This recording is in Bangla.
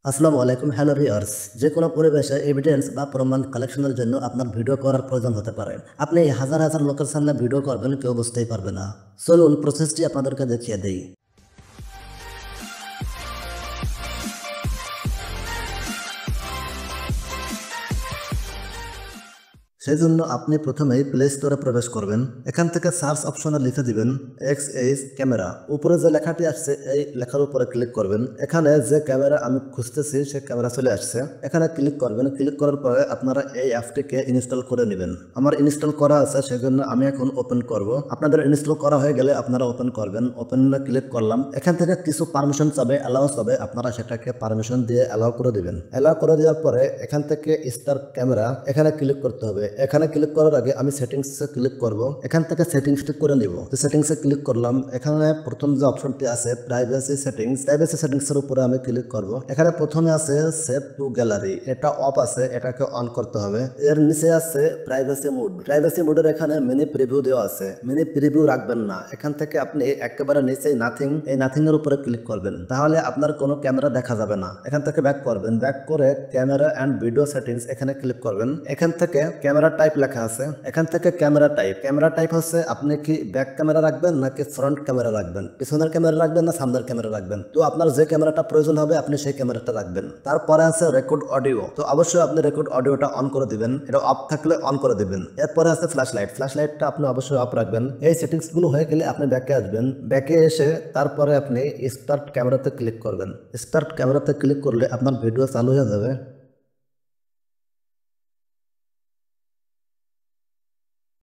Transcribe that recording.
আসসালামু আলাইকুম, হ্যালো ভিউয়ার্স। যে কোনো পরিবেশে এভিডেন্স বা প্রমাণ কালেকশনের জন্য আপনার ভিডিও করার প্রয়োজন হতে পারে। আপনি হাজার হাজার লোকের সামনে ভিডিও করবেন, কেউ বুঝতেই পারবে না। চলুন প্রসেসটি আপনাদেরকে দেখিয়ে দেই। সেজন্য আপনি প্রথমেই প্লে স্টোরে প্রবেশ করবেন। এখান থেকে সার্চ অপশনে লিখে দিবেন XH ক্যামেরা। উপরে যে লেখাটি আসছে এই লেখার উপরে ক্লিক করবেন। এখানে যে ক্যামেরা আমি খুঁজতেছি সে ক্যামেরা চলে আসছে। এখানে ক্লিক করবেন। ক্লিক করার পরে আপনারা এই অ্যাপটিকে ইনস্টল করে নেবেন। আমার ইনস্টল করা আছে, সেজন্য আমি এখন ওপেন করব। আপনাদের ইনস্টল করা হয়ে গেলে আপনারা ওপেন করবেন। ওপেনে ক্লিক করলাম। এখান থেকে কিছু পারমিশন চাবে, অ্যালাউ চাবে। আপনারা সেটাকে পারমিশন দিয়ে অ্যালাউ করে দিবেন। অ্যালাউ করে দেওয়ার পরে এখান থেকে স্টার্ট ক্যামেরা এখানে ক্লিক করতে হবে। এখানে ক্লিক করার আগে আমি সেটিংসে ক্লিক করব। এখান থেকে সেটিংসটি করে নিব। তো সেটিংসে ক্লিক করলাম। এখানে প্রথম যে অপশনটি আছে প্রাইভেসি সেটিংস, প্রাইভেসি সেটিংসের উপরে আমি ক্লিক করব। এখানে প্রথমে আছে সেভ টু গ্যালারি, এটা অফ আছে, এটাকে অন করতে হবে। এর নিচে আছে প্রাইভেসি মোড। প্রাইভেসি মোডের এখানে মিনি প্রিভিউ দেওয়া আছে, মিনি প্রিভিউ রাখবেন না। এখান থেকে আপনি একেবারে নিচে নাথিং, এই নাথিং এর উপরে ক্লিক করবেন, তাহলে আপনার কোনো ক্যামেরা দেখা যাবে না। এখান থেকে ব্যাক করবেন। ব্যাক করে ক্যামেরা এন্ড ভিডিও সেটিংস এখানে ক্লিক করবেন। এখান থেকে ক্যামেরা টাইপ লেখা আছে, এখান থেকে ক্যামেরা টাইপ হচ্ছে আপনি কি ব্যাক ক্যামেরা রাখবেন নাকি ফ্রন্ট ক্যামেরা রাখবেন, পিছনের ক্যামেরা রাখবেন না সামনের ক্যামেরা রাখবেন। তো আপনার যে ক্যামেরাটা প্রয়োজন হবে আপনি সেই ক্যামেরাটা রাখবেন। তারপরে আছে রেকর্ড অডিও, তো অবশ্যই আপনি রেকর্ড অডিওটা অন করে দিবেন, এটা অফ থাকলে অন করে দিবেন। এরপরে আছে ফ্ল্যাশ লাইটটা আপনি অবশ্যই অফ রাখবেন। এই সেটিংস গুলো হয়ে গেলে আপনি ব্যাকে আসবেন। ব্যাকে এসে তারপরে আপনি স্টার্ট ক্যামেরাতে ক্লিক করবেন। স্টার্ট ক্যামেরাতে ক্লিক করলে আপনার ভিডিও চালু হয়ে যাবে।